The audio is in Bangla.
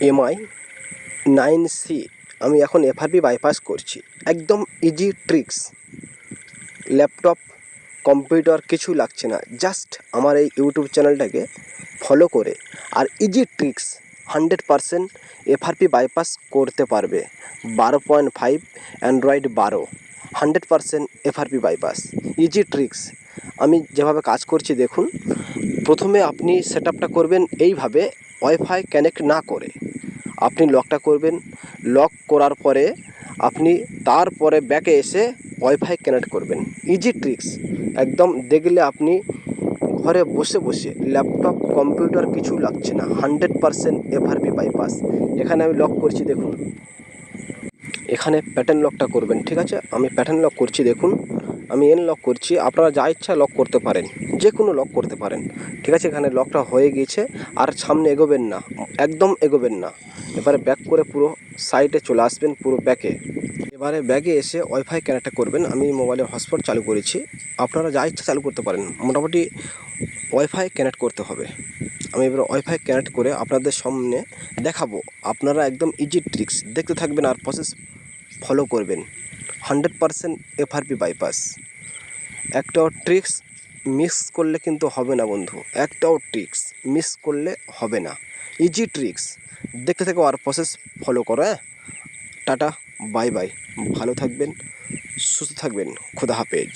এমআই 9C আমি এখন এফআরপি বাইপাস করছি। একদম ইজি ট্রিক্স, ল্যাপটপ কম্পিউটার কিছু লাগছে না, জাস্ট আমার এই ইউটিউব চ্যানেলটাকে ফলো করে আর ইজি ট্রিক্স 100% এফআরপি বাইপাস করতে পারবে। 12.5 Android 12 100% FRP bypass easy tricks. আমি যেভাবে কাজ করছি দেখুন। প্রথমে আপনি সেট আপটা করবেন এইভাবে, ওয়াইফাই কানেক্ট না করে আপনি লকটা করবেন। লক করার পরে আপনি তারপরে ব্যাকে এসে ওয়াইফাই কানেক্ট করবেন। ইজি ট্রিক্স, একদম দেখলে আপনি ঘরে বসে বসে ল্যাপটপ কম্পিউটার কিছু লাগছে না, 100% এফআরপি বাইপাস। এখানে আমি লক করছি দেখুন, এখানে প্যাটার্ন লকটা করবেন, ঠিক আছে? আমি প্যাটার্ন লক করছি দেখুন, আমি এন লক করছি। আপনারা যা ইচ্ছা লক করতে পারেন, যে কোনো লক করতে পারেন, ঠিক আছে? এখানে লকটা হয়ে গিয়েছে, আর সামনে এগোবেন না, একদম এগোবেন না। এবারে ব্যাক করে পুরো সাইডে চলে আসবেন, পুরো ব্যাকে। এবারে ব্যাগে এসে ওয়াইফাই কানেক্ট করবেন। আমি মোবাইলের হটস্পট চালু করেছি, আপনারা যা ইচ্ছা চালু করতে পারেন, মোটামুটি ওয়াইফাই কানেক্ট করতে হবে। আমি এবার ওয়াইফাই কানেক্ট করে আপনাদের সামনে দেখাবো। আপনারা একদম ইজি ট্রিক্স দেখতে থাকবেন আর প্রসেস ফলো করবেন। 100% এফআরপি বাইপাস। একটাও ট্রিক্স মিস করলে কিন্তু হবে না বন্ধু, একটাও ট্রিক্স মিস করলে হবে না। ইজি ট্রিক্স দেখতে থাকো আর প্রসেস ফলো করো। হ্যাঁ, টাটা, বাই বাই, ভালো থাকবেন, সুস্থ থাকবেন, খোদা হাফেজ।